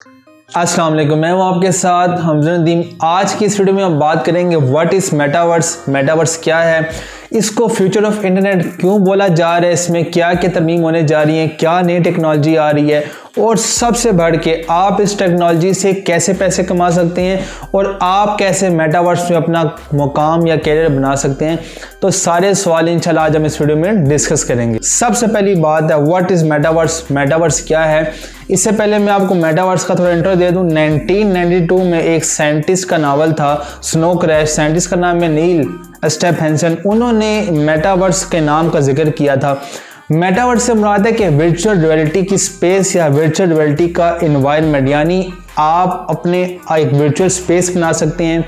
अस्सलाम वालेकुम, मैं हूं आपके साथ हमजा नदीम। आज की इस वीडियो में हम बात करेंगे व्हाट इज़ मेटावर्स, मेटावर्स क्या है, इसको फ्यूचर ऑफ इंटरनेट क्यों बोला जा रहा है, इसमें क्या क्या तरमीम होने जा रही है, क्या नई टेक्नोलॉजी आ रही है और सबसे बढ़ के आप इस टेक्नोलॉजी से कैसे पैसे कमा सकते हैं और आप कैसे मेटावर्स में अपना मुकाम या कैरियर बना सकते हैं। तो सारे सवाल इंशाल्लाह आज हम इस वीडियो में डिस्कस करेंगे। सबसे पहली बात है व्हाट इज़ मेटावर्स, मेटावर्स क्या है। इससे पहले मैं आपको मेटावर्स का थोड़ा इंट्रो दे दूं। 1992 में एक साइंटिस्ट का नावल था स्नो क्रैश, साइंटिस्ट का नाम है नील स्टेफेंसन। उन्होंने मेटावर्स के नाम का जिक्र किया था। मेटावर्स से मुराद है कि वर्चुअल रियलिटी की स्पेस या वर्चुअल रियलिटी का एनवायरनमेंट, यानी आप अपने एक वर्चुअल स्पेस बना सकते हैं,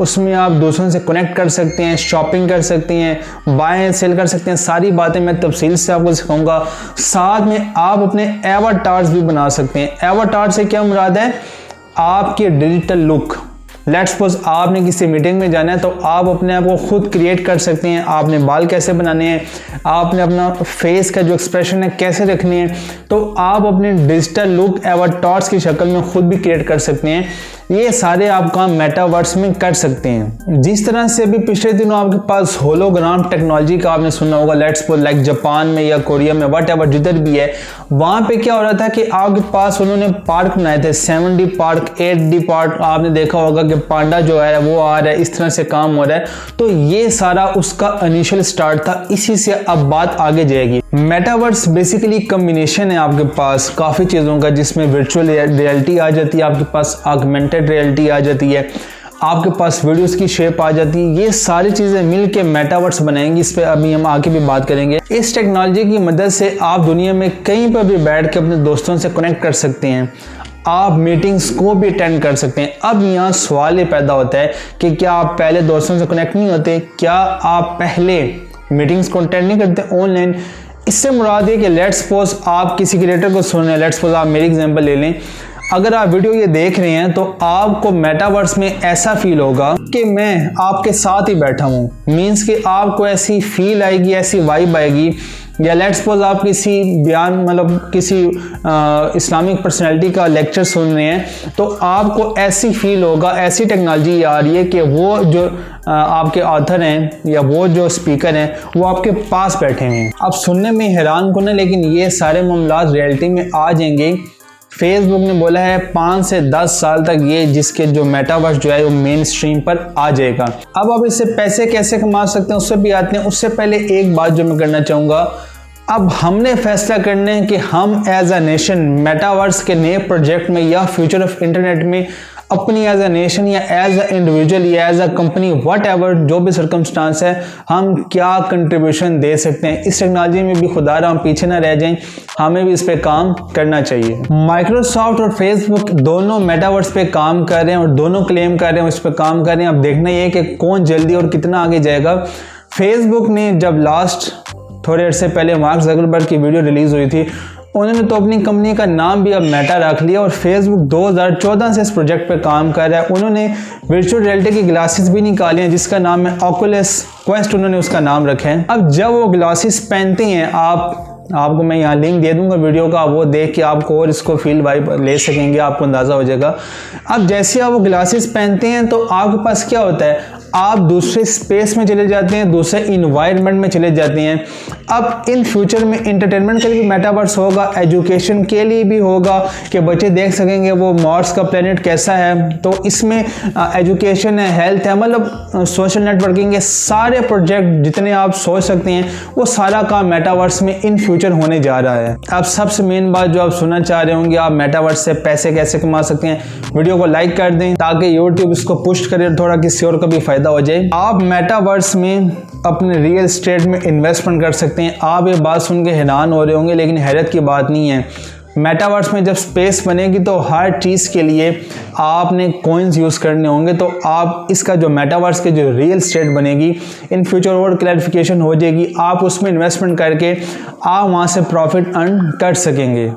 उसमें आप दूसरों से कनेक्ट कर सकते हैं, शॉपिंग कर सकते हैं, बाय सेल कर सकते हैं। सारी बातें मैं तफसील से आपको सिखाऊंगा। साथ में आप अपने एवाटार्स भी बना सकते हैं। एवाटार से क्या मुराद है, आपकी डिजिटल लुक। लेट्स सपोज आपने किसी मीटिंग में जाना है तो आप अपने आप को खुद क्रिएट कर सकते हैं। आपने बाल कैसे बनाने हैं, आपने अपना फेस का जो एक्सप्रेशन है कैसे रखनी है, तो आप अपने डिजिटल लुक एवाटार्स की शक्ल में खुद भी क्रिएट कर सकते हैं। ये सारे आप काम मेटावर्स में कर सकते हैं। जिस तरह से अभी पिछले दिनों आपके पास होलोग्राम टेक्नोलॉजी का आपने सुना होगा, लेट्स सपोज लाइक जापान में या कोरिया में, वट एवर जिधर भी है, वहाँ पे क्या हो रहा था कि आपके पास उन्होंने पार्क बनाए थे, 7D पार्क, 8D पार्क। आपने देखा होगा कि पांडा जो है वो आ रहा है, इस तरह से काम हो रहा है। तो ये सारा उसका इनिशियल स्टार्ट था, इसी से अब बात आगे जाएगी। मेटावर्स बेसिकली कम्बिनेशन है आपके पास काफ़ी चीज़ों का, जिसमें वर्चुअल रियलिटी आ जाती है, आपके पास ऑगमेंटेड रियलिटी आ जाती है, आपके पास वीडियोस की शेप आ जाती है। ये सारी चीज़ें मिल के मेटावर्स बनाएंगी। इस पर अभी हम आगे भी बात करेंगे। इस टेक्नोलॉजी की मदद से आप दुनिया में कहीं पर भी बैठ के अपने दोस्तों से कनेक्ट कर सकते हैं, आप मीटिंग्स को भी अटेंड कर सकते हैं। अब यहाँ सवाल ये पैदा होता है कि क्या आप पहले दोस्तों से कनेक्ट नहीं होते, क्या आप पहले मीटिंग्स को अटेंड नहीं करते ऑनलाइन। इससे मुराद है कि लेट्स सपोज आप किसी क्रिएटर को सुन रहे हैं, लेट्स सपोज आप मेरी एग्जांपल ले लें। अगर आप वीडियो ये देख रहे हैं तो आपको मेटावर्स में ऐसा फील होगा कि मैं आपके साथ ही बैठा हूँ। मीन्स कि आपको ऐसी फील आएगी, ऐसी वाइब आएगी। या लेट्स सपोज आप किसी बयान मतलब किसी इस्लामिक पर्सनैलिटी का लेक्चर सुन रहे हैं तो आपको ऐसी फील होगा, ऐसी टेक्नोलॉजी आ रही है कि वो जो आपके ऑथर हैं या वो जो स्पीकर हैं वो आपके पास बैठे हैं। अब सुनने में हैरान कौन है, लेकिन ये सारे मामलात रियलिटी में आ जाएंगे। फेसबुक ने बोला है 5 से 10 साल तक ये जिसके जो मेटावर्स जो है वो मेन स्ट्रीम पर आ जाएगा। अब आप इससे पैसे कैसे कमा सकते हैं उससे भी आते हैं। उससे पहले एक बात जो मैं करना चाहूँगा, अब हमने फैसला करना है कि हम एज अ नेशन मेटावर्स के नए प्रोजेक्ट में या फ्यूचर ऑफ इंटरनेट में अपनी एज अ नेशन या एज अ इंडिविजुअल या as a company whatever जो भी सर्कमस्टांस है, हम क्या कंट्रीब्यूशन दे सकते हैं इस टेक्नोलॉजी में भी। खुदा हम पीछे ना रह जाएं, हमें भी इस पे काम करना चाहिए। माइक्रोसॉफ्ट और फेसबुक दोनों मेटावर्स पे काम कर रहे हैं और दोनों क्लेम कर रहे हैं उस पर काम कर रहे हैं। अब देखना ये है कि कौन जल्दी और कितना आगे जाएगा। फेसबुक ने जब लास्ट थोड़े अर्से पहले मार्क ज़करबर्ग की वीडियो रिलीज हुई थी, उन्होंने तो अपनी कंपनी का नाम भी अब मेटा रख लिया और फेसबुक 2014 से इस प्रोजेक्ट पे काम कर रहा है। उन्होंने वर्चुअल रियलिटी की ग्लासेस भी निकाली हैं जिसका नाम है ऑकुलस क्वेस्ट, उन्होंने उसका नाम रखा है। अब जब वो ग्लासेस पहनते हैं, आपको मैं यहाँ लिंक दे दूंगा वीडियो का, वो देख के आपको और इसको फील वाइब ले सकेंगे, आपको अंदाज़ा हो जाएगा। अब जैसे आप वो ग्लासेस पहनते हैं तो आपके पास क्या होता है, आप दूसरे स्पेस में चले जाते हैं, दूसरे इन्वायरमेंट में चले जाते हैं। अब इन फ्यूचर में इंटरटेनमेंट के लिए भी मेटावर्स होगा, एजुकेशन के लिए भी होगा कि बच्चे देख सकेंगे वो मार्स का प्लेनेट कैसा है। तो इसमें एजुकेशन है, हेल्थ है, मतलब सोशल नेटवर्किंग है, सारे प्रोजेक्ट जितने आप सोच सकते हैं वो सारा काम मेटावर्स में इन फ्यूचर होने जा रहा है। अब सबसे मेन बात जो आप सुनना चाह रहे होंगे, आप मेटावर्स से पैसे कैसे कमा सकते हैं, वीडियो को लाइक कर दें ताकि यूट्यूब इसको पुश करे और थोड़ा किसी और का भी फायदा हो जाए। आप मेटावर्स में अपने रियल एस्टेट में इन्वेस्टमेंट कर सकते हैं। आप ये बात सुन के हैरान हो रहे होंगे, लेकिन हैरत की बात नहीं है। मेटावर्स में जब स्पेस बनेगी तो हर चीज़ के लिए आपने कॉइन्स यूज़ करने होंगे। तो आप इसका जो मेटावर्स के जो रियल एस्टेट बनेगी इन फ्यूचर और क्लैरिफिकेशन हो जाएगी। आप उसमें इन्वेस्टमेंट करके आप वहाँ से प्रॉफिट अर्न कर सकेंगे।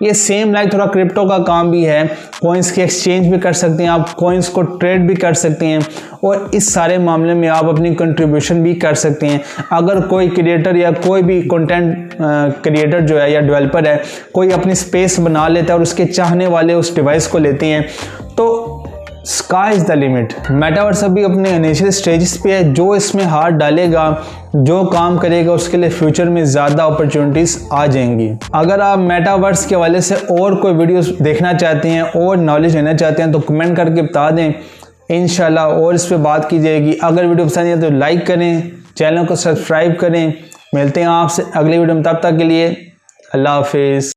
ये सेम लाइक थोड़ा क्रिप्टो का काम भी है, कॉइन्स की एक्सचेंज भी कर सकते हैं आप, कॉइन्स को ट्रेड भी कर सकते हैं और इस सारे मामले में आप अपनी कंट्रीब्यूशन भी कर सकते हैं। अगर कोई क्रिएटर या कोई भी कंटेंट क्रिएटर जो है या डेवलपर है कोई अपनी स्पेस बना लेता है और उसके चाहने वाले उस डिवाइस को लेते हैं तो sky is the limit. Metaverse अभी अपने इनिशियल स्टेजेस पे है, जो इसमें हाथ डालेगा, जो काम करेगा उसके लिए फ्यूचर में ज़्यादा अपॉर्चुनिटीज़ आ जाएंगी। अगर आप मेटावर्स के हवाले से और कोई वीडियोस देखना चाहते हैं और नॉलेज लेना चाहते हैं तो कमेंट करके बता दें, इंशाल्लाह और इस पर बात की जाएगी। अगर वीडियो पसंद है तो लाइक करें, चैनल को सब्सक्राइब करें। मिलते हैं आपसे अगली वीडियो में, तब तक के लिए अल्लाह हाफिज़।